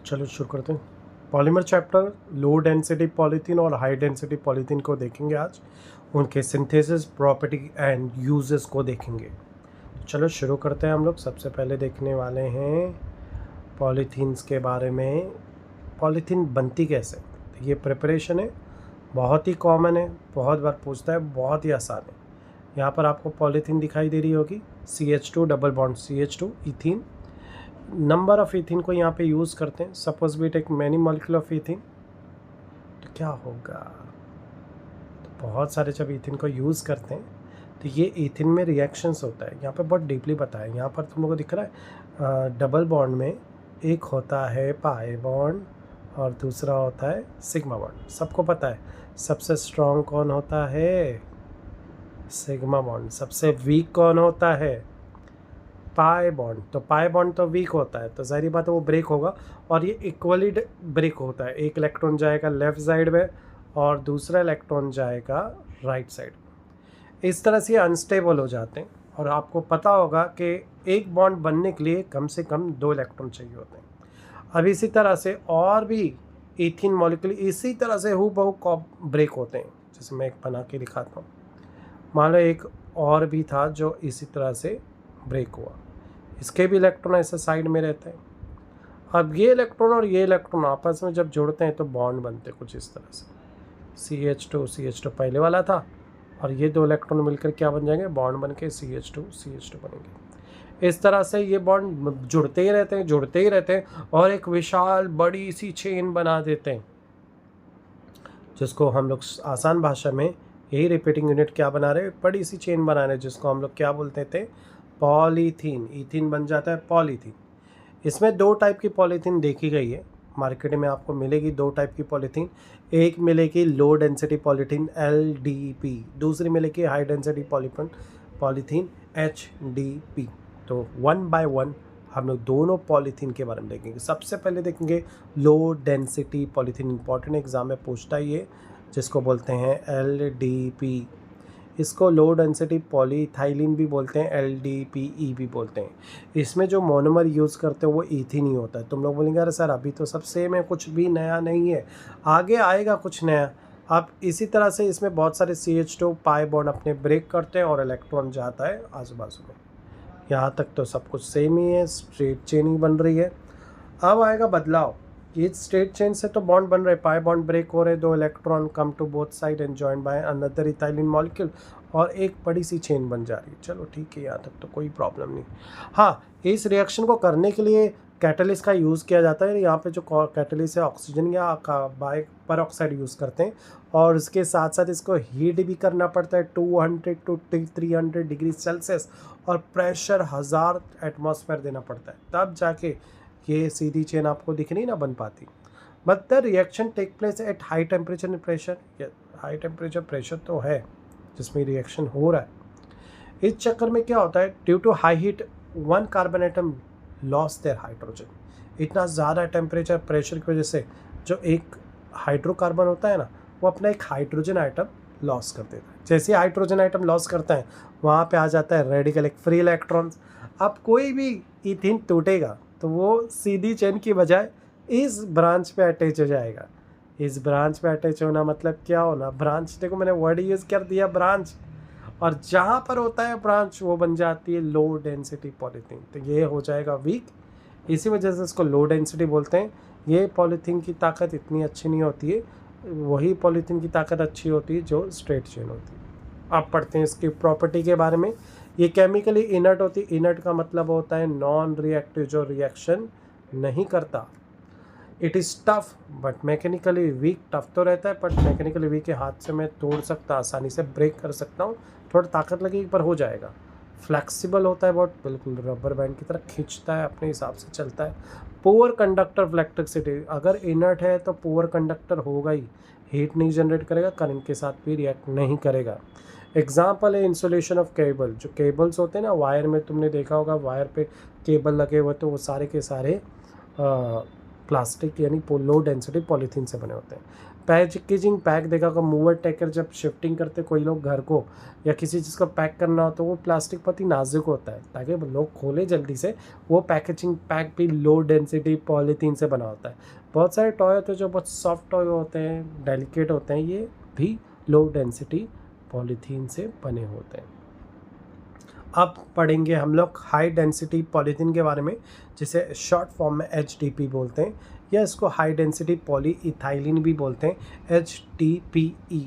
चलो शुरू करते हैं। Polymer chapter low density polythene और हाई डेंसिटी पॉलीथीन को देखेंगे आज। उनके सिंथेसिस, प्रॉपर्टी एंड यूजेस को देखेंगे। चलो शुरू करते हैं हम लोग। सबसे पहले देखने वाले हैं पॉलीथीन्स के बारे में। पॉलीथीन बनती कैसे? तो ये प्रिपरेशन है, बहुत ही कॉमन है, बहुत बार पूछता है, बहुत ही आसान है। यहाँ पर आपको पॉलीथीन दिखाई दे रही होगी, CH2 double bond CH2 ethene. Number of ethene को यहाँ पे यूज़ करते हैं। Suppose we take many molecule of ethene, तो क्या होगा? तो बहुत सारे जब इथीन को यूज़ करते हैं तो ये इथीन में रिएक्शंस होता है। यहाँ पे बहुत डीपली बताया। यहाँ पर तुम लोगों को दिख रहा है डबल बॉन्ड में एक होता है पाई बॉन्ड और दूसरा होता है सिग्मा बॉन्ड। सबको पता है सबसे स्ट्रॉन्ग कौन होता है? Sigma bond. सबसे वीक कौन होता है? Pi bond. तो पाई बॉन्ड तो वीक होता है, तो जाहिर बात है वो ब्रेक होगा, और ये इक्वली ब्रेक होता है। एक इलेक्ट्रॉन जाएगा लेफ्ट साइड में और दूसरा इलेक्ट्रॉन जाएगा राइट साइड में। इस तरह से अनस्टेबल हो जाते हैं, और आपको पता होगा कि एक बॉन्ड बनने के लिए कम से कम 2 इलेक्ट्रॉन चाहिए होते हैं। अब इसी तरह से और भी इथीन मॉलिक्यूल इसी तरह से हूबहू ब्रेक होते हैं। जैसे मैं एक बना के दिखाता हूँ। मान लो एक और भी था जो इसी तरह से ब्रेक हुआ, इसके भी इलेक्ट्रॉन ऐसे साइड में रहते हैं। अब ये इलेक्ट्रॉन और ये इलेक्ट्रॉन आपस में जब जुड़ते हैं तो बॉन्ड बनते हैं कुछ इस तरह से। CH2 पहले वाला था, और ये 2 इलेक्ट्रॉन मिलकर क्या बन जाएंगे? बॉन्ड बन के CH2 बनेंगे। इस तरह से ये बॉन्ड जुड़ते ही रहते हैं और एक विशाल बड़ी सी चेन बना देते हैं, जिसको हम लोग आसान भाषा में यही रिपीटिंग यूनिट क्या बना रहे हैं? बड़ी सी चेन बना रहे हैं, जिसको हम लोग क्या बोलते थे? पॉलीथीन। इथीन बन जाता है पॉलीथीन। इसमें 2 टाइप की पॉलीथीन देखी गई है मार्केट में, आपको मिलेगी 2 टाइप की पॉलीथीन। एक मिलेगी लो डेंसिटी पॉलीथीन LDP, दूसरी मिलेगी हाई डेंसिटी पॉलीथीन HDP। तो 1 बाय 1 हम लोग दोनों पॉलीथीन के बारे में देखेंगे। सबसे पहले देखेंगे low density polythene. Important exam में पूछता है ये, जिसको बोलते हैं LDP। इसको लो डेंसिटी पॉलीथाइलिन भी बोलते हैं, LDPE भी बोलते हैं। इसमें जो मोनोमर यूज़ करते हैं वो इथीन ही होता है। तुम लोग बोलेंगे अरे सर अभी तो सब सेम है, कुछ भी नया नहीं है, आगे आएगा कुछ नया। अब इसी तरह से इसमें बहुत सारे CH2 पाई बॉन्ड अपने ब्रेक करते हैं और इलेक्ट्रॉन जाता है आजू बाजू में। यहाँ तक तो सब कुछ सेम ही है, स्ट्रेट चेन ही बन रही है। अब आएगा बदलाव। ये स्ट्रेट चेन से तो बॉन्ड बन रहे, पाई बॉन्ड ब्रेक हो रहे, 2 electron come to both side and joined by another ethylene molecule, और एक बड़ी सी चेन बन जा रही है। चलो ठीक है, यहाँ तक तो कोई प्रॉब्लम नहीं। हाँ, इस रिएक्शन को करने के लिए कैटलिस्ट का यूज़ किया जाता है। यहाँ पे जो कैटलिस्ट है ऑक्सीजन या बाय पर ऑक्साइड यूज़ करते हैं, और इसके साथ साथ इसको हीट भी करना पड़ता है 200 to 300 डिग्री सेल्सियस, और प्रेशर 1000 एटमॉस्फेयर देना पड़ता है, तब जाके ये सीधी चेन आपको दिख नहीं ना बन पाती। But the reaction take place at high temperature and pressure. High temperature pressure तो है जिसमें रिएक्शन हो रहा है। इस चक्कर में क्या होता है? Due to high heat 1 carbon atom loss their hydrogen. इतना ज़्यादा टेम्परेचर प्रेशर की वजह से जो एक हाइड्रोकार्बन होता है ना, वो अपना एक हाइड्रोजन आइटम लॉस कर देता है। जैसे हाइड्रोजन आइटम लॉस करता है, वहाँ पे आ जाता है रेडिकल, एक फ्री इलेक्ट्रॉन्स। अब कोई भी इथीन टूटेगा तो वो सीधी चेन की बजाय इस ब्रांच पे अटैच हो जाएगा। इस ब्रांच पे अटैच होना मतलब क्या होना? ब्रांच, देखो मैंने वर्ड यूज़ कर दिया ब्रांच, और जहाँ पर होता है ब्रांच वो बन जाती है लो डेंसिटी पॉलीथीन। तो ये हो जाएगा वीक, इसी वजह से इसको लो डेंसिटी बोलते हैं। ये पॉलीथीन की ताकत इतनी अच्छी नहीं होती है, वही पॉलीथीन की ताकत अच्छी होती है जो स्ट्रेट चेन होती है। अब पढ़ते हैं इसकी प्रॉपर्टी के बारे में। ये केमिकली इनर्ट होती है। इनर्ट का मतलब होता है नॉन रिएक्टिव, जो रिएक्शन नहीं करता। It is tough but mechanically week. Tough तो रहता है बट मैकेनिकली वीक है, हाथ से मैं तोड़ सकता, आसानी से ब्रेक कर सकता हूँ, थोड़ा ताकत लगेगी पर हो जाएगा। फ्लेक्सिबल होता है बहुत, बिल्कुल रबर बैंड की तरह खींचता है, अपने हिसाब से चलता है। Poor conductor of electricity. अगर इनर्ट है तो पुअर कंडक्टर होगा ही, हीट नहीं जनरेट करेगा, करंट के साथ भी रिएक्ट नहीं करेगा। एग्जाम्पल है इंसुलेशन ऑफ केबल। जो केबल्स होते हैं ना वायर में, तुमने देखा होगा वायर पे केबल लगे हुए, तो वो सारे के सारे प्लास्टिक यानी लो डेंसिटी पॉलीथीन से बने होते हैं। पैकेजिंग पैक देखा होगा, मूवर टेकर जब शिफ्टिंग करते कोई लोग घर को या किसी चीज़ को पैक करना हो तो वो प्लास्टिक बहुत ही नाजुक होता है ताकि लोग खोले जल्दी से। वो पैकेजिंग पैक भी लो डेंसिटी पॉलीथीन से बना होता है। बहुत सारे टॉय होते हैं जो बहुत सॉफ्ट टॉय होते हैं, डेलिकेट होते हैं, ये भी लो डेंसिटी पॉलीथीन से बने होते हैं। अब पढ़ेंगे हम लोग हाई डेंसिटी पॉलीथीन के बारे में, जिसे शॉर्ट फॉर्म में HDP बोलते हैं, या इसको हाई डेंसिटी पॉली इथाइलिन भी बोलते हैं, HDPE।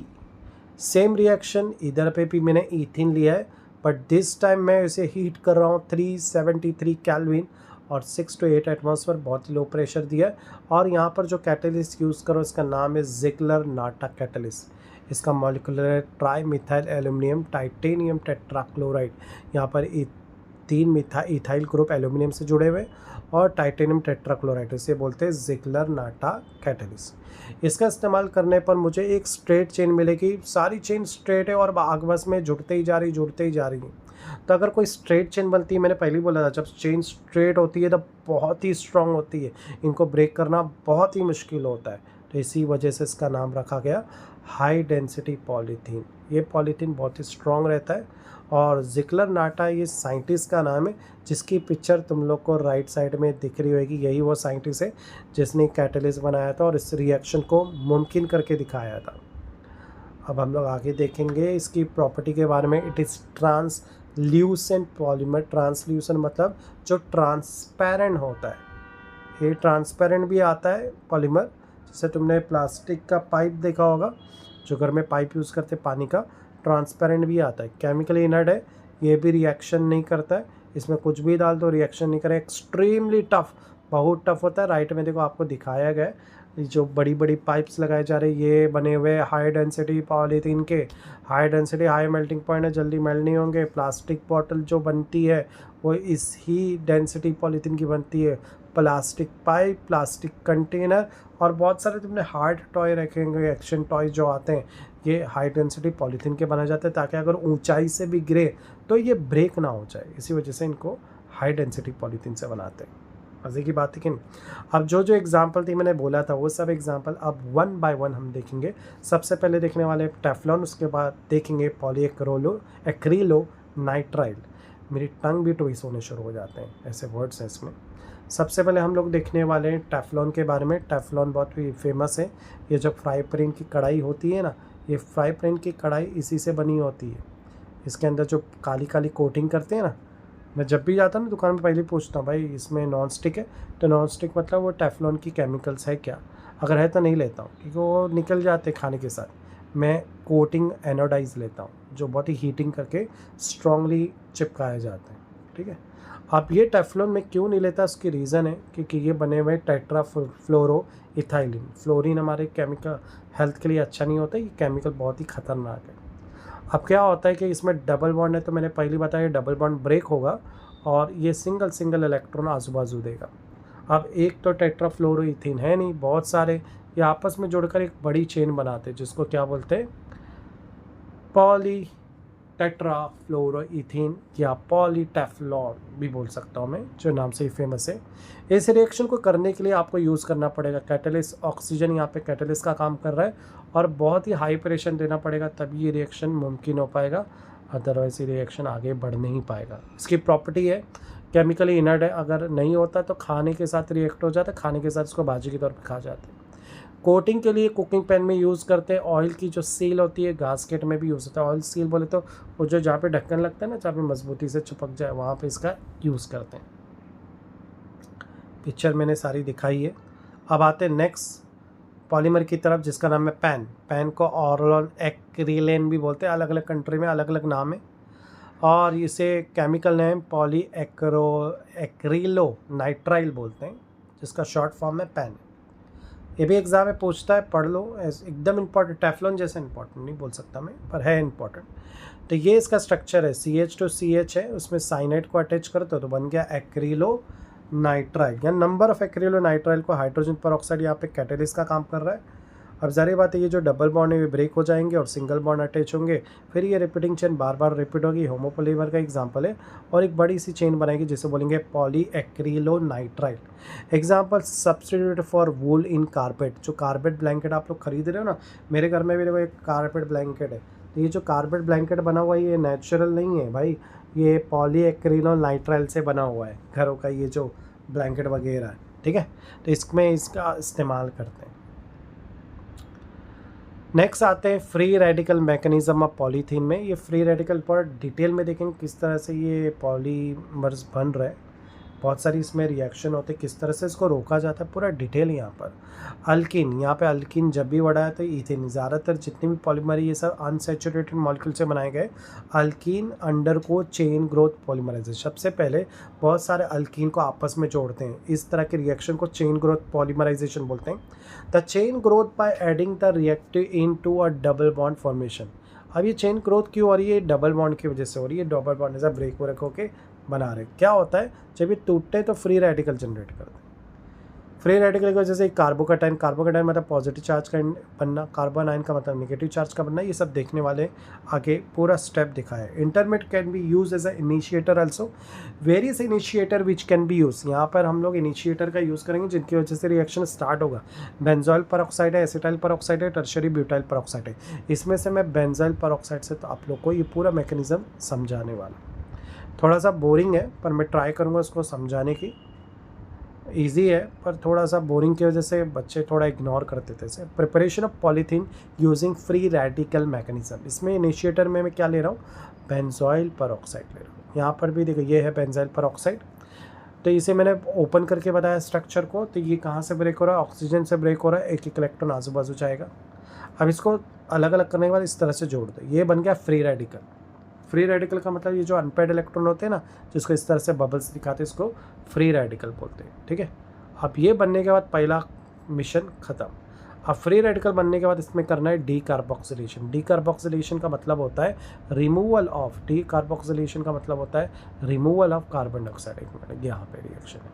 सेम रिएक्शन इधर पे भी मैंने ईथिन लिया है, बट दिस टाइम मैं इसे हीट कर रहा हूँ 373 केल्विन और 6 to 8 एटमॉस्फेयर, बहुत ही लो प्रेशर दिया है। और यहाँ पर जो कैटलिस्ट यूज़ करो इसका नाम है ज़िग्लर नाटा कैटलिस्ट। इसका मॉलिक्यूलर है tri methyl aluminium titanium tetrachloride. यहाँ पर 3 इथाइल ग्रुप एल्यूमिनियम से जुड़े हुए और टाइटेनियम टेट्राक्लोराइड, इसे बोलते हैं ज़िग्लर नाटा कैटलिस्ट। इसका इस्तेमाल करने पर मुझे एक स्ट्रेट चेन मिलेगी, सारी चेन स्ट्रेट है और आपस में जुड़ते ही जा रही है। तो अगर कोई स्ट्रेट चेन बनती है, मैंने पहले ही बोला था जब चेन स्ट्रेट होती है तब बहुत ही स्ट्रांग होती है, इनको ब्रेक करना बहुत ही मुश्किल होता है। तो इसी वजह से इसका नाम रखा गया हाई डेंसिटी पॉलीथीन। ये पॉलीथीन बहुत ही स्ट्रांग रहता है। और ज़िग्लर नाटा ये साइंटिस्ट का नाम है, जिसकी पिक्चर तुम लोग को राइट साइड में दिख रही होगी। यही वो साइंटिस्ट है जिसने कैटलिस्ट बनाया था और इस रिएक्शन को मुमकिन करके दिखाया था। अब हम लोग आगे देखेंगे इसकी प्रॉपर्टी के बारे में। It is translucent polymer. Translucent मतलब जो ट्रांसपेरेंट होता है। ये ट्रांसपेरेंट भी आता है पॉलीमर, जैसे तुमने प्लास्टिक का पाइप देखा होगा, जो घर में पाइप यूज़ करते पानी का, ट्रांसपेरेंट भी आता है। केमिकली इनर्ट है, ये भी रिएक्शन नहीं करता है, इसमें कुछ भी डाल दो रिएक्शन नहीं करे। एक्सट्रीमली टफ, बहुत टफ होता है। राइट में देखो आपको दिखाया गया है, जो बड़ी बड़ी पाइप्स लगाए जा रहे हैं ये बने हुए हाई डेंसिटी पॉलीथीन के। High density high melting point है, जल्दी मेल्ट नहीं होंगे। प्लास्टिक बॉटल जो बनती है वो इस ही डेंसिटी पॉलीथीन की बनती है। प्लास्टिक पाइप, प्लास्टिक कंटेनर और बहुत सारे तुमने हार्ड टॉय रखेंगे, एक्शन टॉय जो आते हैं, ये हाई डेंसिटी पॉलीथीन के बनाए जाते हैं ताकि अगर ऊंचाई से भी गिरे तो ये ब्रेक ना हो जाए। इसी वजह से इनको हाई डेंसिटी पॉलीथीन से बनाते हैं। मज़े की बात है कि अब जो जो एग्जाम्पल थी मैंने बोला था वो सब एग्जाम्पल अब 1 by 1 हम देखेंगे। सबसे पहले देखने वाले टेफ्लॉन, उसके बाद देखेंगे एक्रीलो नाइट्राइल। मेरी टंग भी ट्विस्ट होने शुरू हो जाते हैं, ऐसे वर्ड्स हैं इसमें। सबसे पहले हम लोग देखने वाले हैं टेफ्लॉन के बारे में। टेफ्लॉन बहुत ही फेमस है। ये जो फ्राई पैन की कढ़ाई होती है ना, ये फ्राई पैन की कढ़ाई इसी से बनी होती है। इसके अंदर जो काली काली कोटिंग करते हैं ना, मैं जब भी जाता हूँ ना दुकान में पहले पूछता हूँ भाई इसमें नॉन स्टिक है, तो नॉन स्टिक मतलब वो टेफ्लॉन की केमिकल्स है क्या, अगर है तो नहीं लेता हूँ क्योंकि वो निकल जाते खाने के साथ। मैं कोटिंग एनोडाइज लेता हूँ जो बहुत ही हीटिंग करके स्ट्रांगली चिपकाए जाते हैं। ठीक है, अब ये टेफ्लॉन में क्यों नहीं लेता, उसकी रीज़न है क्योंकि ये बने हुए टेट्रा फ्लोरो इथाइलिन। फ्लोरीन हमारे केमिकल हेल्थ के लिए अच्छा नहीं होता, ये केमिकल बहुत ही ख़तरनाक है। अब क्या होता है कि इसमें डबल बॉन्ड है, तो मैंने पहले बताया डबल बॉन्ड ब्रेक होगा और ये सिंगल इलेक्ट्रॉन आजू बाजू देगा। अब एक तो टेट्राफ्लोरोइथीन है नहीं, बहुत सारे, ये आपस में जुड़कर एक बड़ी चेन बनाते हैं जिसको क्या बोलते हैं, पॉली टेट्राफ्लोरोइथीन या पॉलीटेफ्लॉन भी बोल सकता हूँ मैं, जो नाम से ही फेमस है। इस रिएक्शन को करने के लिए आपको यूज़ करना पड़ेगा कैटलिस्ट। ऑक्सीजन यहाँ पे कैटलिस्ट का काम कर रहा है और बहुत ही हाई प्रेशर देना पड़ेगा तभी ये रिएक्शन मुमकिन हो पाएगा, अदरवाइज ये रिएक्शन आगे बढ़ नहीं पाएगा। इसकी प्रॉपर्टी है केमिकली इनर्ट है, अगर नहीं होता तो खाने के साथ रिएक्ट हो जाता है, खाने के साथ इसको भाजी के तौर पर खा जाते हैं। कोटिंग के लिए कुकिंग पैन में यूज़ करते हैं। ऑयल की जो सील होती है गास्केट में भी यूज़ होता है। ऑयल सील बोले तो वो जो जहाँ पे ढक्कन लगता है ना, जहाँ पे मजबूती से चिपक जाए, वहाँ पे इसका यूज़ करते हैं। पिक्चर मैंने सारी दिखाई है। अब आते हैं नेक्स्ट पॉलीमर की तरफ जिसका नाम है पैन। पैन को ऑरलॉन एक्रिलेन भी बोलते हैं, अलग अलग कंट्री में अलग अलग नाम है। और इसे केमिकल नेम एक्रीलो नाइट्राइल बोलते हैं, जिसका शॉर्ट फॉर्म है पैन। ये भी एग्ज़ाम में पूछता है, पढ़ लो, एकदम इम्पॉर्टेंट, टेफ्लॉन जैसे इम्पॉर्टेंट नहीं बोल सकता मैं, पर है इम्पॉर्टेंट। तो ये इसका स्ट्रक्चर है, CH2CH है, उसमें साइनाइड को अटैच करते हो तो बन गया एक्रीलो नाइट्राइल। या नंबर ऑफ एक्रीलो नाइट्राइल को हाइड्रोजन पर ऑक्साइड यहाँ पे कैटलिस्ट का काम कर रहा है। अब ज़ाहिर बात है ये जो डबल बॉन्ड है ये ब्रेक हो जाएंगे और सिंगल बॉन्ड अटैच होंगे, फिर ये रिपीटिंग चेन बार बार रिपीट होगी, होमोपॉलीमर का एग्जांपल है, और एक बड़ी सी चेन बनाएगी जिसे बोलेंगे polyacrylonitrile. Example substitute for wool in carpet. जो कारपेट ब्लैंकेट आप लोग खरीद रहे हो ना, मेरे घर में भी देखो एक कारपेट ब्लैंकेट है, तो ये जो कारपेट ब्लैंकेट बना हुआ है ये नेचुरल नहीं है भाई, ये पॉलीएक्रिलोनाइट्राइल से बना हुआ है घरों का ये जो ब्लैंकेट वगैरह है, ठीक है। तो इसमें इसका इस्तेमाल करते हैं। नेक्स्ट आते हैं free radical mechanism of polythene में। ये फ्री रेडिकल पर डिटेल में देखेंगे किस तरह से ये पॉलीमर्स बन रहे हैं, बहुत सारी इसमें रिएक्शन होते हैं, किस तरह से इसको रोका जाता है, पूरा डिटेल यहाँ पर। अल्किन, यहाँ पे अल्किन जब भी बढ़ा है तो इथेन, ज़्यादातर जितनी भी पॉलीमर ये सब अनसैचुरेटेड मॉलिक्यूल से बनाए गए। अल्किन अंडर को चेन ग्रोथ पॉलीमराइजेशन, सबसे पहले बहुत सारे अल्किन को आपस में जोड़ते हैं, इस तरह के रिएक्शन को चेन ग्रोथ पॉलीमराइजेशन बोलते हैं। The chain growth by adding the reactive in to a double bond formation. अब ये चेन ग्रोथ क्यों हो रही है? डबल बॉन्ड की वजह से हो रही है, डबल बॉन्ड ऐसा ब्रेक हो रखो के बना रहे। क्या होता है जब ये टूटते हैं तो फ्री रेडिकल जनरेट करते हैं। फ्री रेडिकल की वजह से कार्बोकैटायन, कार्बोकैटायन मतलब पॉजिटिव चार्ज का बनना, कार्बन आयन का मतलब नेगेटिव चार्ज का बनना, ये सब देखने वाले आगे पूरा स्टेप दिखाया है। Intermediate can be use as a initiator also, various initiator which can be use. यहाँ पर हम लोग इनिशिएटर का यूज़ करेंगे जिनकी वजह से रिएक्शन स्टार्ट होगा। बेंजोइल परऑक्साइड है, एसिटाइल परऑक्साइड है, टर्शियरी ब्यूटाइल परऑक्साइड है। इसमें से मैं बेंजोइल परऑक्साइड से तो आप लोग को ये पूरा मैकेनिज्म समझाने वाला। थोड़ा सा बोरिंग है पर मैं ट्राई करूँगा उसको समझाने की। इजी है पर थोड़ा सा बोरिंग की वजह से बच्चे थोड़ा इग्नोर करते थे इसे। Preparation of polythene using free radical mechanism. इसमें इनिशिएटर में मैं क्या ले रहा हूँ? बेंजोइल परऑक्साइड ले रहा हूँ। यहाँ पर भी देखो ये है बेंजोइल परऑक्साइड, तो इसे मैंने ओपन करके बताया स्ट्रक्चर को। तो ये कहाँ से ब्रेक हो रहा है? ऑक्सीजन से ब्रेक हो रहा है, एक एक इलेक्ट्रॉन आजू बाजू जाएगा। अब इसको अलग अलग करने के बाद इस तरह से जोड़ दो, ये बन गया फ्री रेडिकल। फ्री रेडिकल का मतलब ये जो अनपेड इलेक्ट्रॉन होते हैं ना, जिसको इस तरह से बबल्स दिखाते हैं, इसको फ्री रेडिकल बोलते हैं, ठीक है। अब ये बनने के बाद पहला मिशन ख़त्म। अब फ्री रेडिकल बनने के बाद इसमें करना है डीकार्बोक्सिलेशन। डीकार्बोक्सिलेशन का मतलब होता है रिमूवल ऑफ, डीकार्बोक्सिलेशन का मतलब होता है रिमूवल ऑफ कार्बन डाइऑक्साइड। एक मिनट, यहाँ पे रिएक्शन है।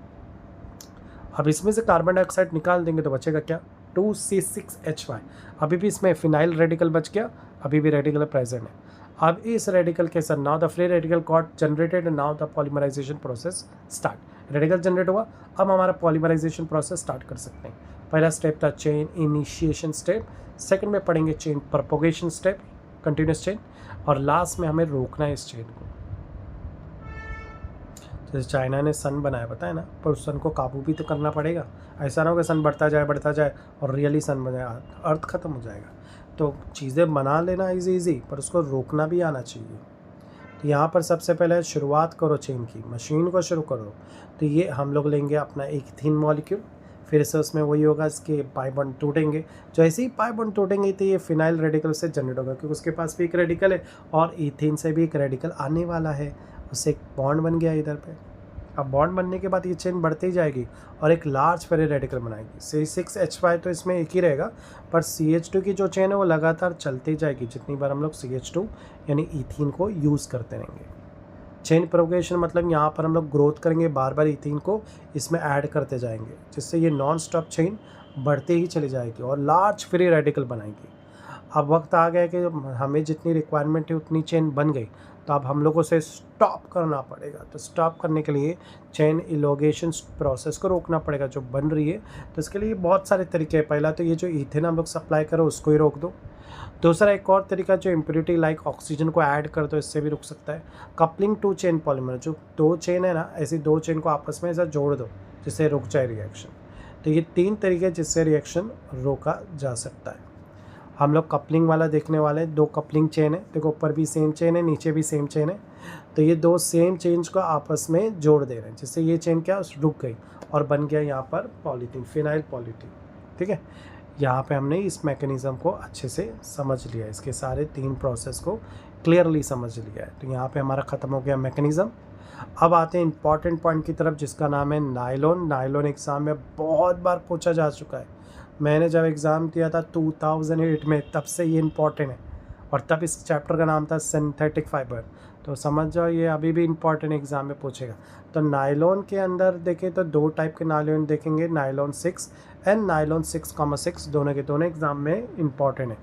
अब इसमें से कार्बन डाइऑक्साइड निकाल देंगे तो बचेगा क्या? 2C6H5। अभी भी इसमें फिनाइल रेडिकल बच गया, अभी भी रेडिकल प्रेजेंट है। अब इस रेडिकल के साथ now the free radical got generated, now the polymerization process start. Radical generate हुआ, अब हमारा पॉलीमराइजेशन प्रोसेस स्टार्ट कर सकते हैं। पहला स्टेप था चेन इनिशिएशन स्टेप, सेकंड में पढ़ेंगे chain propagation step, continuous chain, और लास्ट में हमें रोकना है इस चेन को। जैसे चाइना ने सन बनाया, पता है ना, पर उस सन को काबू भी तो करना पड़ेगा। ऐसा ना हो कि सन बढ़ता जाए और रियली सन बन जाए, अर्थ ख़त्म हो जाएगा। तो चीज़ें बना लेना इजी पर उसको रोकना भी आना चाहिए। तो यहाँ पर सबसे पहले शुरुआत करो चेन की, मशीन को शुरू करो। तो ये हम लोग लेंगे अपना एक इथीन मॉलिक्यूल, फिर से उसमें वही होगा, इसके पाई बॉन्ड टूटेंगे। जैसे ही पाई बॉन्ड टूटेंगे तो ये फिनाइल रेडिकल से जनरेट होगा, क्योंकि उसके पास भी एक रेडिकल है और इथीन से भी एक रेडिकल आने वाला है, उससे एक बॉन्ड बन गया इधर पे। अब बॉन्ड बनने के बाद ये चेन बढ़ती ही जाएगी और एक लार्ज फ्री रेडिकल बनाएगी। C6H5 तो इसमें एक ही रहेगा, पर CH2 की जो चेन है वो लगातार चलती जाएगी जितनी बार हम लोग CH2 यानी इथीन को यूज़ करते रहेंगे। चेन प्रोपगेशन मतलब यहाँ पर हम लोग ग्रोथ करेंगे, बार बार इथीन को इसमें ऐड करते जाएंगे, जिससे ये नॉन स्टॉप चेन बढ़ते ही चली जाएगी और लार्ज फ्री रेडिकल बनाएगी। अब वक्त आ गया कि हमें जितनी रिक्वायरमेंट है उतनी चेन बन गई, तो अब हम लोगों से स्टॉप करना पड़ेगा। तो स्टॉप करने के लिए चेन इलोगेशन प्रोसेस को रोकना पड़ेगा जो बन रही है। तो इसके लिए बहुत सारे तरीके हैं। पहला तो ये जो इथेन हम लोग सप्लाई करो उसको ही रोक दो। दूसरा एक और तरीका जो इम्प्योरिटी लाइक ऑक्सीजन को ऐड कर दो, इससे भी रुक सकता है। कपलिंग टू चेन पॉलीमर, जो दो चेन है ना, ऐसी दो चेन को आपस में ऐसा जोड़ दो जिससे रुक जाए रिएक्शन। तो ये तीन तरीके जिससे रिएक्शन रोका जा सकता है। हम लोग कपलिंग वाला देखने वाले हैं। दो कपलिंग चेन है, देखो ऊपर भी सेम चेन है, नीचे भी सेम चेन है। तो ये दो सेम चेन्स को आपस में जोड़ दे रहे हैं, जिससे ये चेन क्या रुक गई और बन गया यहाँ पर पॉलीथीन, फिनाइल पॉलीथीन। ठीक है, यहाँ पे हमने इस मैकेनिज़्म को अच्छे से समझ लिया, इसके सारे तीन प्रोसेस को क्लियरली समझ लिया है। तो यहाँ पे हमारा ख़त्म हो गया मैकेनिज़्म। अब आते हैं इंपॉर्टेंट पॉइंट की तरफ, जिसका नाम है नायलॉन। नायलॉन एग्ज़ाम में बहुत बार पूछा जा चुका है। मैंने जब एग्ज़ाम दिया था 2008 में, तब से ये इम्पॉर्टेंट है, और तब इस चैप्टर का नाम था सिंथेटिक फाइबर। तो समझ जाओ ये अभी भी इम्पॉर्टेंट एग्जाम में पूछेगा। तो नायलॉन के अंदर देखें तो 2 टाइप के नायलॉन देखेंगे, नायलॉन 6 एंड नायलॉन 6,6, दोनों के दोनों एग्जाम में इम्पॉर्टेंट है।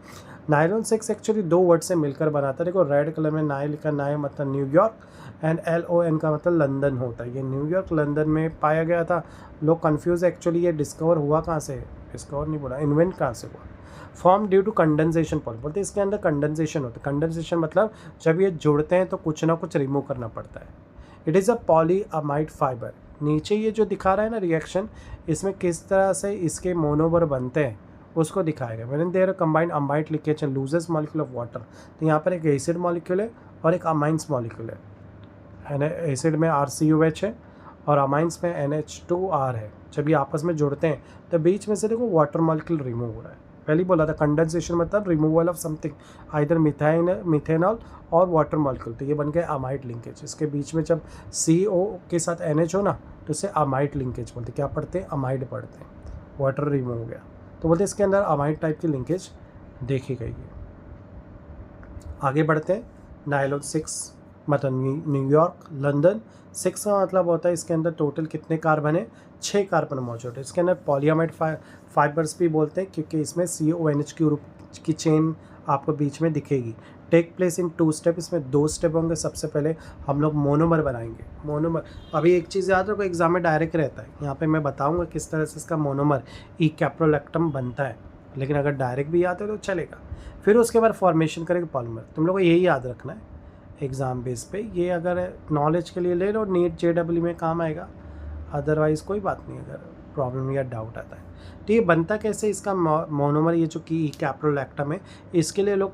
नायलॉन 6 एक्चुअली 2 वर्ड से मिलकर बनाता है। देखो रेड कलर में नाय लिखा, नाय मतलब न्यूयॉर्क एंड LON का मतलब लंदन होता है। ये न्यूयॉर्क लंदन में पाया गया था। लोग कंफ्यूज एक्चुअली ये डिस्कवर हुआ कहाँ से, डिस्कवर नहीं बोला, इन्वेंट कहाँ से हुआ। Form due to condensation poly, बोलते हैं इसके अंदर कंडेंसेशन होता है। कंडेंसेशन मतलब जब ये जुड़ते हैं तो कुछ ना कुछ रिमूव करना पड़ता है। It is a polyamide fibre. नीचे ये जो दिखा रहा है ना रिएक्शन, इसमें किस तरह से इसके मोनोमर बनते हैं उसको दिखाएगा। मैंने देर कंबाइंड अमाइड लिखे हैं, लूजेस्ट मॉलिक्यूल ऑफ वाटर। तो यहाँ पर एक एसिड मॉलिक्यूल है और एक अमाइंस मॉलिक्यूल है। एसिड में RCOH है और अमाइंस में NH2R है। जब ये आपस में जुड़ते हैं तो बीच में से देखो वाटर मॉलिक्यूल रिमूव हो रहा है। पहले बोला था कंडेंसेशन मतलब removal of something, either methanol और वाटर मॉलिक्यूल। तो ये बन गया अमाइड लिंकेज। इसके बीच में जब CO के साथ NH हो ना तो इसे अमाइड लिंकेज बोलते हैं। क्या पढ़ते हैं, अमाइड पढ़ते हैं। वाटर रिमूव हो गया तो बोलते हैं इसके अंदर अमाइड टाइप की लिंकेज देखी गई है। आगे बढ़ते हैं। नायलॉन 6 मतलब न्यूयॉर्क लंदन 6 का मतलब होता है इसके अंदर टोटल कितने कार्बन है, 6 कार्बन मौजूद है। इसके अंदर पॉलीअमाइड फाइबर्स भी बोलते हैं क्योंकि इसमें CONH की ग्रुप की चेन आपको बीच में दिखेगी। टेक प्लेस इन 2 स्टेप, इसमें 2 स्टेप होंगे। सबसे पहले हम लोग मोनोमर बनाएंगे। मोनोमर अभी एक चीज़ याद रखो, एग्जाम में डायरेक्ट रहता है। यहाँ पे मैं बताऊँगा किस तरह से इसका मोनोमर कैप्रोलैक्टम बनता है, लेकिन अगर डायरेक्ट भी याद है तो चलेगा। फिर उसके बाद फॉर्मेशन करेंगे पॉलीमर। तुम लोग को यही याद रखना है एग्ज़ाम बेस पे। ये अगर नॉलेज के लिए ले लो, नीट JEE में काम आएगा, अदरवाइज़ कोई बात नहीं अगर प्रॉब्लम या डाउट आता है। तो ये बनता कैसे इसका मोनोमर, ये जो कि कैप्रोलैक्टम है, इसके लिए लोग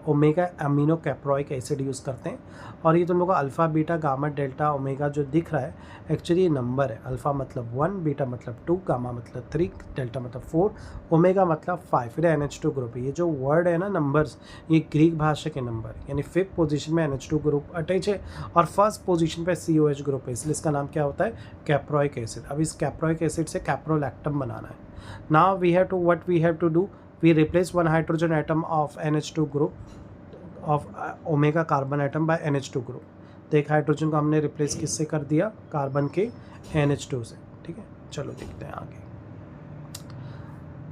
omega amino caproic acid use करते हैं। और ये तुम लोग को alpha beta gamma delta omega जो दिख रहा है एक्चुअली ये नंबर है। अल्फ़ा मतलब 1, बीटा मतलब 2, गामा मतलब 3, डेल्टा मतलब 4, ओमेगा मतलब 5। फिर NH2 ग्रुप है। ये जो वर्ड है ना नंबर्स, ये ग्रीक भाषा के नंबर, यानी 5th पोजीशन में NH2 ग्रुप अटैच है और फर्स्ट पोजीशन पे COH ग्रुप है, इसलिए इसका नाम क्या होता है, कैप्रोइक एसिड। अब इस कैप्रोइक एसिड से कैप्रोलैक्टम बनाना है। Now we have to do, we replace one hydrogen atom of NH2 group of omega carbon atom by NH2 group। तो एक हाइड्रोजन को हमने रिप्लेस किससे कर दिया, कार्बन के NH2 से। ठीक है, चलो देखते हैं आगे।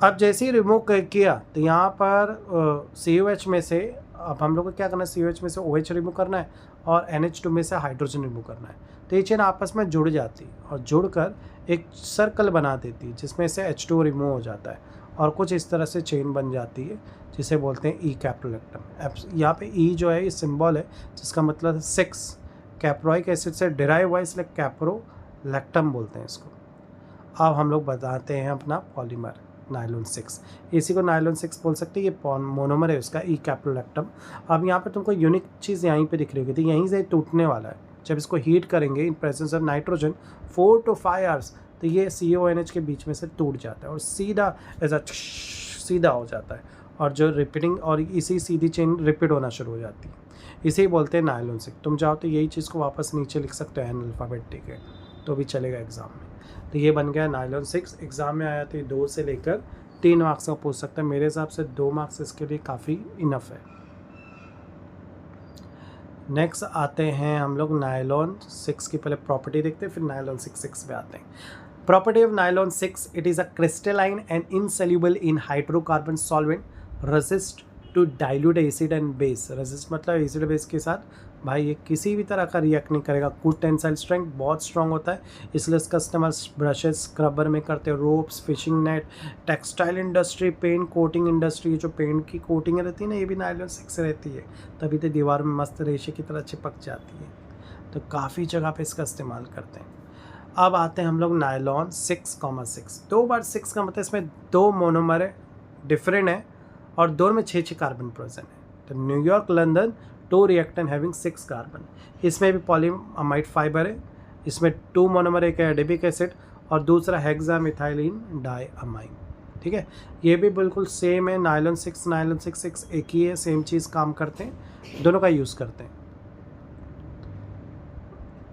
अब जैसे ही रिमूव किया तो यहाँ पर COH में से अब हम लोग को क्या करना है, COH में से OH रिमूव करना है और NH2 में से हाइड्रोजन रिमूव करना है। तो ये चेन आपस में जुड़ जाती है और जुड़कर एक सर्कल बना देती है जिसमें से H2 रिमूव हो जाता है और कुछ इस तरह से चेन बन जाती है जिसे बोलते हैं कैप्रोलैक्टम। यहाँ पे E जो है ये सिंबल है जिसका मतलब 6 कैप्रोइक एसिड से डिराइव हुआ, इसलिए कैप्रोलैक्टम बोलते हैं इसको। अब हम लोग बताते हैं अपना पॉलीमर नायलॉन 6। इसी को नायलॉन 6 बोल सकते हैं। ये मोनोमर है उसका कैप्रोलैक्टम। अब यहाँ पे तुमको यूनिक चीज़ यहीं पे दिख रही होगी, तो यहीं से टूटने वाला है। जब इसको हीट करेंगे in presence of nitrogen 4 to 5 hours, तो ये CONH के बीच में से टूट जाता है और सीधा ऐसा सीधा हो जाता है और जो रिपीटिंग और इसी सीधी चेन रिपीट होना शुरू हो जाती है। इसे ही बोलते हैं नायलॉन 6। तुम चाहो तो यही चीज़ को वापस नीचे लिख सकते हो एनाल्फाबेटिक है तो भी चलेगा एग्ज़ाम में। तो ये बन गया नायलॉन 6। एग्ज़ाम में आया तो ये 2 से लेकर 3 मार्क्स का पूछ सकते हैं। मेरे हिसाब से 2 मार्क्स इसके लिए काफ़ी इनफ है। नेक्स्ट आते हैं हम लोग नायलॉन 6 की पहले प्रॉपर्टी देखते हैं, फिर नायलॉन 6 पे आते हैं। Property of nylon 6, it is a crystalline and insoluble in hydrocarbon solvent, resist to dilute acid and base. Resist मतलब एसिड बेस के साथ भाई ये किसी भी तरह का रिएक्ट नहीं करेगा। गुड टेंसाइल स्ट्रेंथ, बहुत स्ट्रांग होता है, इसलिए इसका इस्तेमाल ब्रशेस स्क्रबर में करते हैं, ropes, fishing net, textile industry, paint coating industry. जो पेंट की कोटिंग रहती है ना, ये भी नायलॉन 6 रहती है, तभी तो दीवार में मस्त रेशे की तरह चिपक जाती है। तो काफ़ी जगह पे इसका इस्तेमाल करते हैं। अब आते हैं हम लोग नायलॉन 6,6। 2 बार 6 का मतलब इसमें 2 मोनोमर है, डिफरेंट है और दोनों में 6 कार्बन प्रेजेंट है। तो New York London 2 reactant having 6 carbon. इसमें भी पॉलीअमाइड फाइबर है, इसमें 2 मोनोमर, एक एडिपिक एसिड और दूसरा हेक्सामिथाइलिन डाइअमाइन। ठीक है, ये भी बिल्कुल सेम है। नायलॉन 6 एक ही है, सेम चीज़ काम करते हैं, दोनों का यूज़ करते हैं।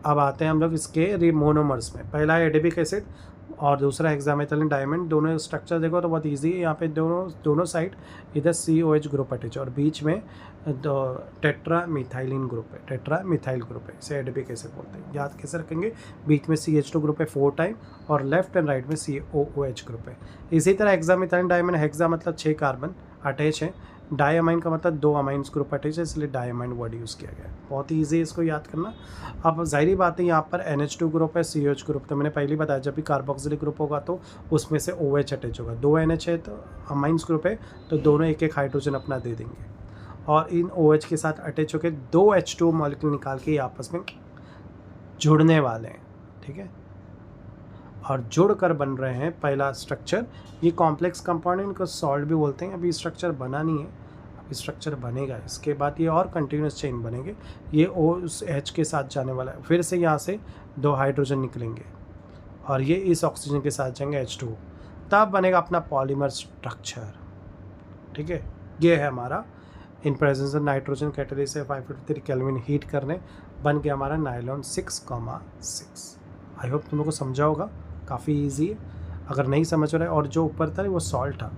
अब आते हैं हम लोग इसके मोनोमर्स में। पहला है एडिपिक एसिड और दूसरा हेक्सामेथिलीन डायमंड। दोनों स्ट्रक्चर देखो तो बहुत इजी है। यहाँ पे दोनों साइड इधर COH ग्रुप अटैच और बीच में टेट्रा मिथाइलिन ग्रुप है, टेट्रा मिथाइल ग्रुप है, इसे एडीपी कैसे बोलते हैं, याद कैसे रखेंगे। बीच में CH2 ग्रुप है 4 टाइम और लेफ्ट एंड राइट में COOH ग्रुप है। इसी तरह हेक्सामेथिलीन डायमंड, हेक्सा मतलब 6 कार्बन अटैच है, डायमाइन का मतलब 2 अमाइंस ग्रुप अटैच है, इसलिए डायमाइन वर्ड यूज़ किया गया है। बहुत ही ईजी है इसको याद करना। अब जाहिर बात है यहाँ पर NH2 ग्रुप है, CH ग्रुप, तो मैंने पहले बताया जब भी कार्बोक्सिलिक ग्रुप होगा तो उसमें से OH अटैच होगा। 2 NH है तो अमाइंस ग्रुप है, तो दोनों एक एक हाइड्रोजन अपना दे देंगे और इन OH के साथ अटैच होकर 2 H2 मॉलिक्यूल निकाल के आपस में जुड़ने वाले हैं, ठीक है, और जुड़कर बन रहे हैं पहला स्ट्रक्चर। ये कॉम्प्लेक्स कंपाउंड, इनको सॉल्ट भी बोलते हैं। अभी स्ट्रक्चर बना नहीं है, अभी स्ट्रक्चर बनेगा, इसके बाद ये और कंटिन्यूस चेन बनेंगे। ये O उस H के साथ जाने वाला है, फिर से यहाँ से 2 हाइड्रोजन निकलेंगे और ये इस ऑक्सीजन के साथ जाएंगे H2, तब बनेगा अपना पॉलीमर स्ट्रक्चर, ठीक है। ये है हमारा in presence of nitrogen catalyst से 553 केल्विन हीट करने बन गया हमारा नायलॉन 6,6। आई होप तुम लोग को समझा होगा, काफ़ी इजी है। अगर नहीं समझ रहा है, और जो ऊपर था वो सॉल्ट था,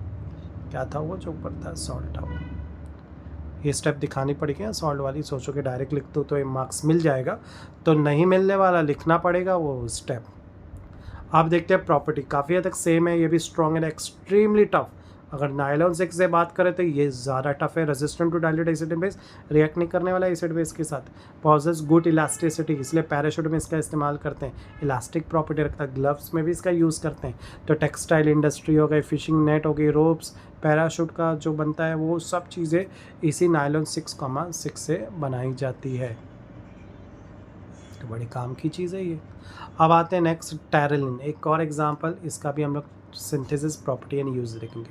क्या था वो जो ऊपर था, सॉल्ट था वो। ये स्टेप दिखानी पड़ेगी सॉल्ट वाली, सोचो कि डायरेक्ट लिख दो तो ये मार्क्स मिल जाएगा, तो नहीं मिलने वाला, लिखना पड़ेगा वो स्टेप। आप देखते हैं प्रॉपर्टी काफ़ी हद तक सेम है, ये भी स्ट्रॉन्ग एंड एक्सट्रीमली टफ। अगर नायलॉन 6 से बात करें तो ये ज़्यादा टफ है, resistant to dilute acid base, react नहीं करने वाला एसिड बेस के साथ, पॉजेस गुड इलास्टिसिटी, इसलिए पैराशूट में इसका इस्तेमाल करते हैं, इलास्टिक प्रॉपर्टी रखता है, ग्लव्स में भी इसका यूज़ करते हैं। तो टेक्सटाइल इंडस्ट्री हो गई, फिशिंग नेट हो गई, रोप्स, पैराशूट का जो बनता है वो सब चीज़ें इसी नायलॉन 6,6 से बनाई जाती है। तो बड़ी काम की चीज़ है ये। अब आते हैं नेक्स्ट टेरेलिन, एक और एग्जांपल, इसका भी हम लोग सिंथेसिस प्रॉपर्टी एंड यूज़ देखेंगे।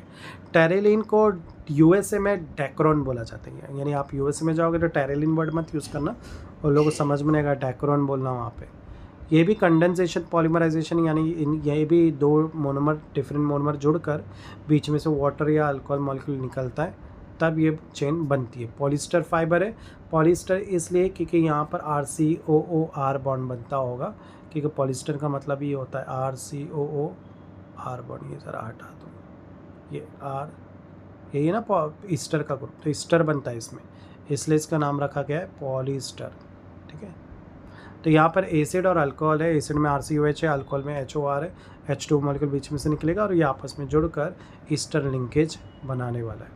टेरेलिन को USA में डेक्रोन बोला जाता है, यानी आप USA में जाओगे तो टेरेलिन वर्ड मत यूज़ करना, और लोगों को समझ में नहीं आएगा, डेक्रोन बोलना वहाँ पे। ये भी कंडेंसेशन पॉलीमराइजेशन, यानी ये भी 2 मोनोमर, डिफरेंट मोनोमर जुड़कर बीच में से वाटर या अल्कोहल मॉलिक्यूल निकलता है, तब ये चेन बनती है। पॉलिस्टर फाइबर है, पॉलिस्टर इसलिए क्योंकि यहाँ पर RCOOR बॉन्ड बनता होगा, क्योंकि पॉलिस्टर का मतलब ये होता है RCOOR बॉन्ड। ये ज़रा हटा दो, ये R, यही है ना ईस्टर का ग्रुप, तो ईस्टर बनता है इसमें, इसलिए इसका नाम रखा गया है पॉलिस्टर, ठीक है। तो यहाँ पर एसिड और अल्कोहल है, एसिड में RCOH है, अल्कोहल में HOR है, H2 मॉलिक्यूल बीच में से निकलेगा और ये आपस में जुड़कर ईस्टर लिंकेज बनाने वाला है।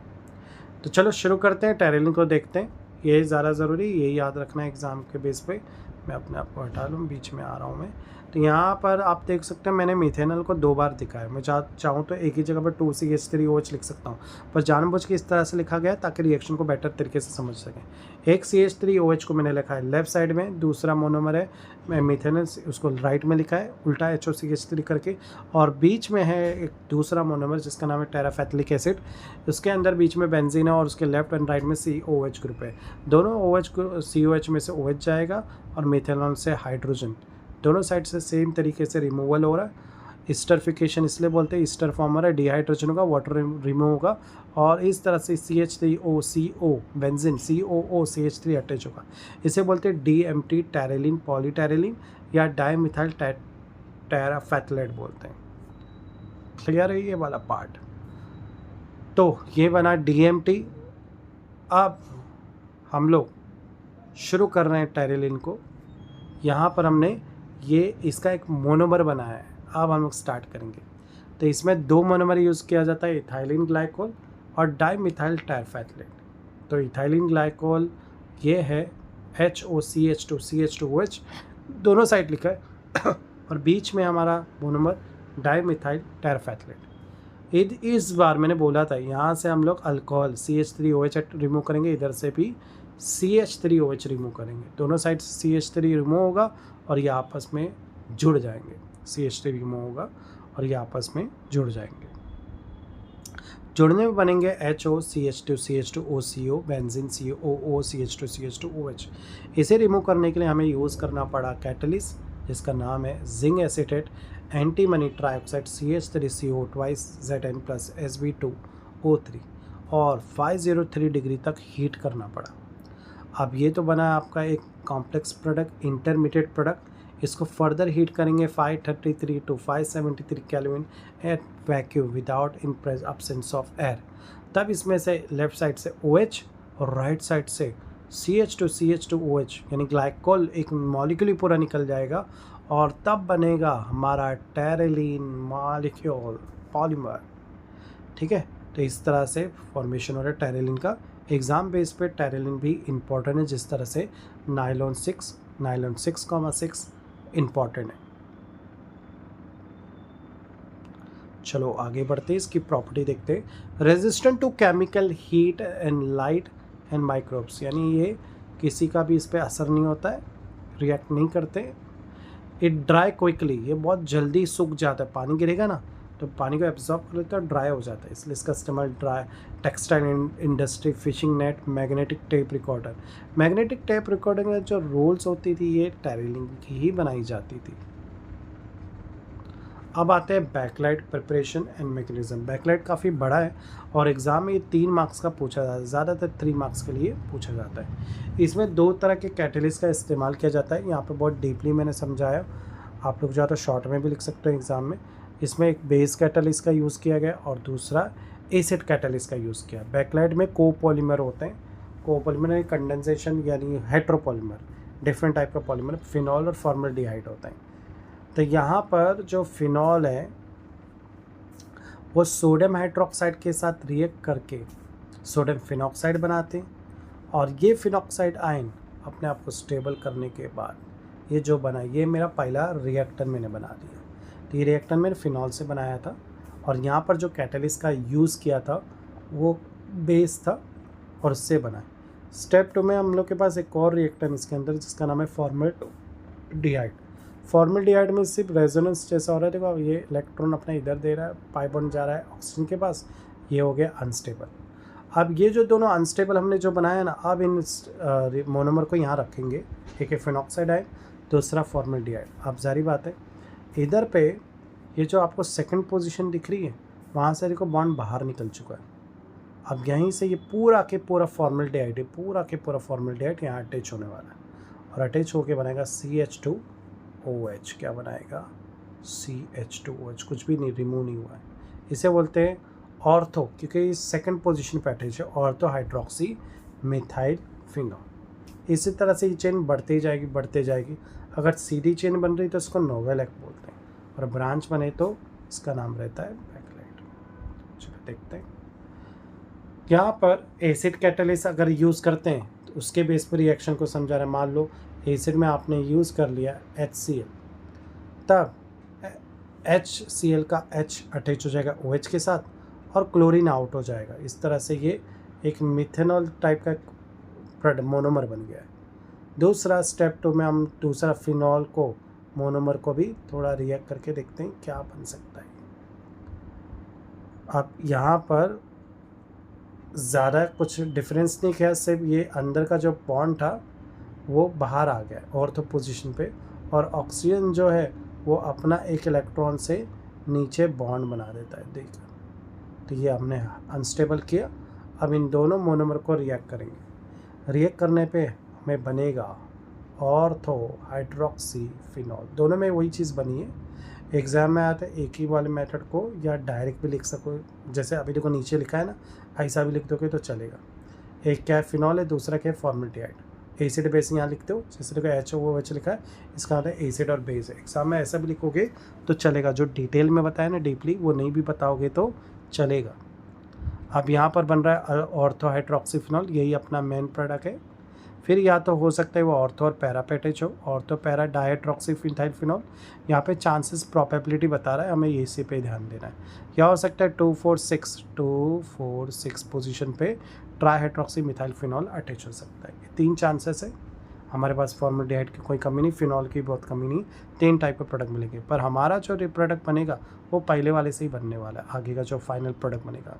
तो चलो शुरू करते हैं, टेरेलिन को देखते हैं। ये ज़्यादा ज़रूरी, ये याद रखना है एग्ज़ाम के बेस पे। मैं अपने आप को हटा लूँ, बीच में आ रहा हूँ मैं। तो यहाँ पर आप देख सकते हैं मैंने मिथेनॉल को 2 बार दिखाया। मैं चाहूँ तो एक ही जगह पर 2CH3OH लिख सकता हूँ, पर जानबूझ के इस तरह से लिखा गया ताकि रिएक्शन को बेटर तरीके से समझ सकें। एक CH3OH को मैंने लिखा है लेफ्ट साइड में, दूसरा मोनोमर है मैं मिथेनॉल, उसको राइट में लिखा है उल्टा HOCH3 करके, और बीच में है एक दूसरा मोनोमर जिसका नाम है टेराफेथिलिक एसिड, उसके अंदर बीच में बेंजीन है और उसके लेफ्ट एंड राइट में COH ग्रुप है। दोनों OH COH में से OH जाएगा और मिथेनॉल से हाइड्रोजन, दोनों साइड से सेम तरीके से रिमूवल हो रहा है। ईस्टरफिकेशन इसलिए बोलते हैं, ईस्टर फॉर्मर है, डिहाइड्रोजन होगा, वाटर रिमूव होगा, और इस तरह से CH3OCO बेंजीन COOCH3 अटैच होगा। इसे बोलते हैं DMT टेरेलिन पॉलीटेरेलिन या डाइमिथाइल टेराफेथलेट बोलते हैं। क्लियर है ये वाला पार्ट। तो ये बना DMT। अब हम लोग शुरू कर रहे हैं टेरेलिन को। यहाँ पर हमने ये इसका एक मोनोमर बनाया है, अब हम लोग स्टार्ट करेंगे। तो इसमें 2 मोनोमर यूज़ किया जाता है, इथाइलिन ग्लाइकोल और डाइमिथाइल टेराफेथलेट। तो इथाइलिन ग्लाइकोल ये है HOCH2 CH2OH, दोनों साइड लिखा है और बीच में हमारा मोनोमर डाइमिथाइल टेराफेथलेट। इस बार मैंने बोला था यहाँ से हम लोग अल्कोहल CH3OH रिमूव करेंगे, इधर से भी CH3OH रिमूव करेंगे, दोनों साइड से CH3 रिमूव होगा और ये आपस में जुड़ जाएंगे। CH3 रिमूव होगा और ये आपस में जुड़ जाएंगे। जुड़ने में बनेंगे HOCH2CH2OCO बेंजीन COOCH2CH2OH। इसे रिमूव करने के लिए हमें यूज़ करना पड़ा कैटलिस्ट जिसका नाम है zinc acetate antimony trioxide CH3CO twice ZN plus Sb2O3 और 503 डिग्री तक हीट करना पड़ा। अब ये तो बना आपका एक कॉम्प्लेक्स प्रोडक्ट, इंटरमीडिएट प्रोडक्ट। इसको फर्दर हीट करेंगे 533 to 573 kelvin at vacuum without in absence of air. तब इसमें से लेफ्ट साइड से OH और राइट साइड से CH2OH यानी ग्लाइकोल एक मॉलिक्यूल ही पूरा निकल जाएगा और तब बनेगा हमारा टेरेलिन मॉलिक्यूल पॉलीमर। ठीक है, तो इस तरह से फॉर्मेशन हो रहा है टेरेलिन का। एग्ज़ाम बेस पे टेरेलिन भी इम्पॉर्टेंट है, जिस तरह से नायलॉन 6,6 इम्पॉर्टेंट है। चलो आगे बढ़ते हैं, इसकी प्रॉपर्टी देखते हैं। Resistant to chemical heat and light and microbes, यानी ये किसी का भी इस पर असर नहीं होता है, रिएक्ट नहीं करते। इट ड्राई क्विकली, ये बहुत जल्दी सूख जाता है, पानी गिरेगा ना तो पानी को एब्जॉर्ब कर लेता है, ड्राई हो जाता है, इसलिए इसका इस्तेमाल dry textile industry, fishing net, magnetic tape recorder. Magnetic tape recorder में जो रोल्स होती थी ये टेरेलिन की ही बनाई जाती थी। अब आते हैं Bakelite preparation and mechanism. Bakelite काफ़ी बड़ा है और एग्ज़ाम में ये 3 मार्क्स का पूछा जाता है, ज़्यादातर 3 मार्क्स के लिए पूछा जाता है। इसमें 2 तरह के कैटलिस्ट का इस्तेमाल किया जाता है, यहाँ पे बहुत डीपली मैंने समझाया, आप लोग ज़्यादा शॉर्ट में भी लिख सकते हो एग्ज़ाम में। इसमें एक बेस कैटलिस्ट का यूज़ किया गया और दूसरा एसिड कैटलिस्ट का यूज़ किया। बैकलाइट में कोपॉलीमर होते हैं, कोपॉलीमर यानी कंडेंसेशन यानी हेट्रोपॉलीमर, डिफरेंट टाइप का पॉलीमर, फिनॉल और फॉर्मल्डिहाइड होता है। तो यहाँ पर जो फिनॉल है वो सोडियम हाइड्रोक्साइड के साथ रिएक्ट करके सोडियम फिनॉक्साइड बनाते हैं और ये फिनॉक्साइड आयन अपने आप को स्टेबल करने के बाद ये जो बना, ये मेरा पहला रिएक्टर मैंने बना दिया। तो ये रिएक्टर मैंने फिनॉल से बनाया था और यहाँ पर जो कैटलिस्ट का यूज़ किया था वो बेस था और उससे बना। स्टेप 2 में हम लोग के पास एक और रिएक्टर इसके अंदर जिसका नाम है फॉर्मल्डिहाइड। फॉर्मल्डिहाइड में सिर्फ रेजोनेंस जैसा हो रहा है, देखो ये इलेक्ट्रॉन अपना इधर दे रहा है, पाई बॉन्ड जा रहा है ऑक्सीजन के पास, ये हो गया अनस्टेबल। अब ये जो दोनों अनस्टेबल हमने जो बनाया ना, अब इन मोनोमर को यहाँ रखेंगे, एक है फिनॉक्साइड है, दूसरा फॉर्मल्डिहाइड। अब जारी बात है इधर पे ये जो आपको सेकंड पोजीशन दिख रही है वहाँ से देखो बॉन्ड बाहर निकल चुका है। अब यहीं से ये पूरा के पूरा फॉर्मल्डिहाइड है, पूरा के पूरा फॉर्मल्डिहाइड यहाँ अटैच होने वाला है और अटैच होके बनेगा CH2OH। क्या बनाएगा? CH2OH, कुछ भी नहीं, रिमूव नहीं हुआ है। इसे बोलते हैं ऑर्थो, क्योंकि इस सेकंड पोजीशन पे अटैच है, ऑर्थो हाइड्रोक्सी मिथाइल फिनॉल। इसी तरह से ये चेन बढ़ती जाएगी बढ़ते जाएगी। अगर सीधी चेन बन रही तो इसको नोवेलेक बोलते हैं और ब्रांच बने तो इसका नाम रहता है बैकलाइट। चलो देखते हैं, यहाँ पर एसिड कैटलिस्ट अगर यूज़ करते हैं तो उसके बेस पर रिएक्शन को समझा रहे हैं। मान लो एसिड में आपने यूज़ कर लिया HCl, तब HCl का H अटैच हो जाएगा OH के साथ और क्लोरीन आउट हो जाएगा। इस तरह से ये एक मिथेनॉल टाइप का मोनोमर बन गया है। दूसरा स्टेप 2 में हम दूसरा फिनॉल को मोनोमर को भी थोड़ा रिएक्ट करके देखते हैं क्या बन सकता है। अब यहाँ पर ज़्यादा कुछ डिफरेंस नहीं किया, सिर्फ ये अंदर का जो बॉन्ड था वो बाहर आ गया ऑर्थो पोजीशन पे और ऑक्सीजन जो है वो अपना एक इलेक्ट्रॉन से नीचे बॉन्ड बना देता है, देखा। तो ये हमने अनस्टेबल किया। अब इन दोनों मोनोमर को रिएक्ट करेंगे, रिएक्ट करने पे हमें बनेगा ऑर्थो हाइड्रोक्सी फिनॉल। दोनों में वही चीज़ बनी है। एग्ज़ाम में आता है एक ही वाले मेथड को या डायरेक्ट भी लिख सको, जैसे अभी देखो नीचे लिखा है ना, ऐसा भी लिख दोगे तो चलेगा। एक क्या फिनॉल है, दूसरा क्या फॉर्मल्डिहाइड। एसिड बेस यहाँ लिखते हो, जैसे देखो HOOH लिखा है, इसका मतलब एसिड और बेस है। एग्जाम में ऐसा भी लिखोगे तो चलेगा, जो डिटेल में बताया ना डीपली वो नहीं भी बताओगे तो चलेगा। अब यहाँ पर बन रहा है ऑर्थो हाइड्रोक्सी फिनॉल, यही अपना मेन प्रोडक्ट है। फिर या तो हो सकता है वो ऑर्थो और पैरा पे अटैच हो, ortho para dihydroxy methyl phenol. यहाँ पे चांसेस प्रोबेबिलिटी बता रहा है, हमें इसी पे ध्यान देना है। या हो सकता है 246 पोजीशन पे ट्राईहाइड्रोक्सी मिथाइल फिनॉल अटैच हो सकता है। ये 3 चांसेस है। हमारे पास फॉर्मल्डिहाइड की कोई कमी नहीं, फिनॉल की बहुत कमी नहीं, 3 टाइप के प्रोडक्ट मिलेंगे। पर हमारा जो प्रोडक्ट बनेगा वो पहले वाले से ही बनने वाला है। आगे का जो फाइनल प्रोडक्ट बनेगा,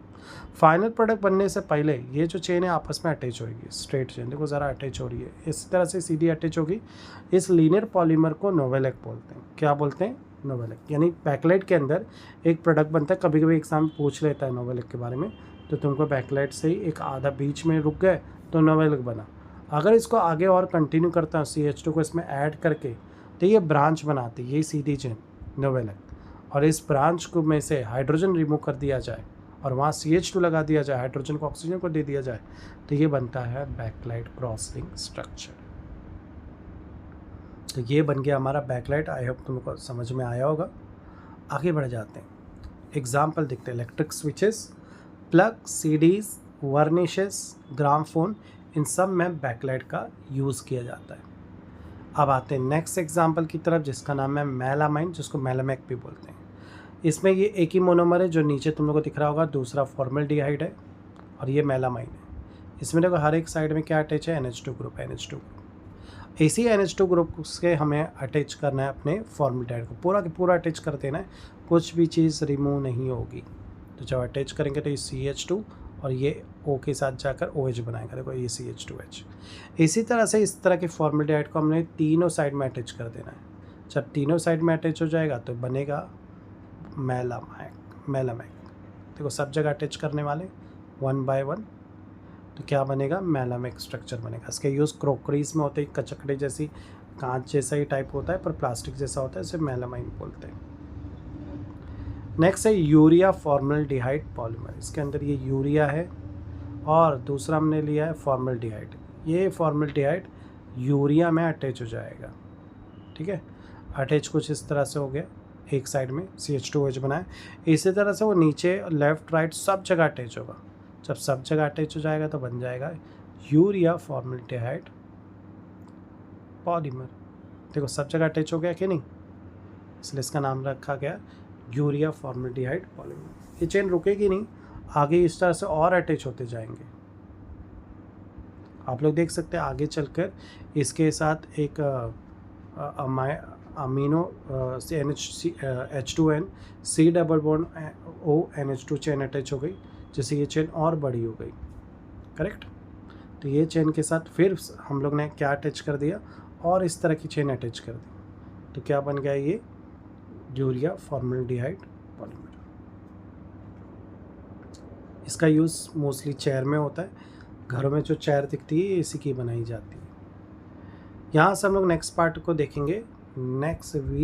फाइनल प्रोडक्ट बनने से पहले ये जो चेन है आपस में अटैच होगी, स्ट्रेट चेन देखो ज़रा अटैच हो रही है, इस तरह से सीधी अटैच होगी। इस लीनियर पॉलीमर को नोवेलेक बोलते हैं। क्या बोलते हैं? नोवेलेक। यानी बैकलाइट के अंदर एक प्रोडक्ट बनता है, कभी कभी एग्जाम पूछ लेता है नोवेलेक के बारे में, तो तुमको बैकलाइट से ही एक आधा बीच में रुक गए तो नोवेलेक बना। अगर इसको आगे और कंटिन्यू करता हूँ CH2 को इसमें ऐड करके तो ये ब्रांच बनाती है, ये सीधी चेन नोवेलेक। और इस ब्रांच को में से हाइड्रोजन रिमूव कर दिया जाए और वहाँ CH2 लगा दिया जाए, हाइड्रोजन को ऑक्सीजन को दे दिया जाए, तो ये बनता है बैकलाइट क्रॉस लिंक स्ट्रक्चर। तो ये बन गया हमारा बैकलाइट। आई होप तुमको समझ में आया होगा। आगे बढ़ जाते हैं, एग्जाम्पल देखते हैं। Electric switches, plug, CDs, varnishes, gramophone, इन सब में बैकलाइट का यूज़ किया जाता है। अब आते हैं नेक्स्ट एग्जाम्पल की तरफ, जिसका नाम है मेलामाइन, जिसको मेलामेक भी बोलते हैं। इसमें ये एक ही मोनोमर है जो नीचे तुम लोगों को दिख रहा होगा, दूसरा फॉर्मल्डिहाइड है और ये मेलामाइन है। इसमें देखो हर एक साइड में क्या अटैच है, NH2 ग्रुप, NH2 ग्रुप। इसी NH2 ग्रुप से हमें अटैच करना है अपने फॉर्मल्डिहाइड को, पूरा के पूरा अटैच कर देना है, कुछ भी चीज़ रिमूव नहीं होगी। तो जब अटैच करेंगे तो ये CH2 और ये O के साथ जाकर OH बनाएगा, देखो ये CH2H। इसी तरह से इस तरह के फॉर्मल्डिहाइड को हमने तीनों साइड में अटैच कर देना है। जब तीनों साइड में अटैच हो जाएगा तो बनेगा मेलामेक। देखो सब जगह अटैच करने वाले 1 by 1, तो क्या बनेगा, मेलामेक स्ट्रक्चर बनेगा। इसके यूज़ क्रोकरीज में होते हैं, कचकड़े जैसी कांच जैसा ही टाइप होता है पर प्लास्टिक जैसा होता है, इसे मेलामाइन बोलते हैं। नेक्स्ट है यूरिया फॉर्मल्डिहाइड पॉलीमर। इसके अंदर ये यूरिया है और दूसरा हमने लिया है फॉर्मल्डिहाइड। ये फॉर्मल्डिहाइड यूरिया में अटैच हो जाएगा, ठीक है। अटैच कुछ इस तरह से हो गया, एक साइड में CH2OH बनाए। इसी तरह से वो नीचे लेफ़्ट राइट सब जगह अटैच होगा। जब सब जगह अटैच हो जाएगा तो बन जाएगा यूरिया फॉर्मल्डिहाइड पॉलीमर। देखो सब जगह अटैच हो गया कि नहीं, इसलिए इसका नाम रखा गया यूरिया फॉर्मल्डिहाइड पॉलीमर। ये चेन रुकेगी नहीं, आगे इस तरह से और अटैच होते जाएंगे। आप लोग देख सकते हैं आगे चलकर इसके साथ एक amino H2N C double bond O NH2 chain attach हो गई, जैसे ये चेन और बड़ी हो गई, करेक्ट। तो ये चेन के साथ फिर हम लोग ने क्या अटैच कर दिया, और इस तरह की चेन अटैच कर दी, तो क्या बन गया ये यूरिया फॉर्मल्डिहाइड पॉलीमर। इसका यूज़ मोस्टली चेयर में होता है, घरों में जो चेयर दिखती है इसी की बनाई जाती है। यहाँ से हम लोग नेक्स्ट पार्ट को देखेंगे नेक्स्ट वीक।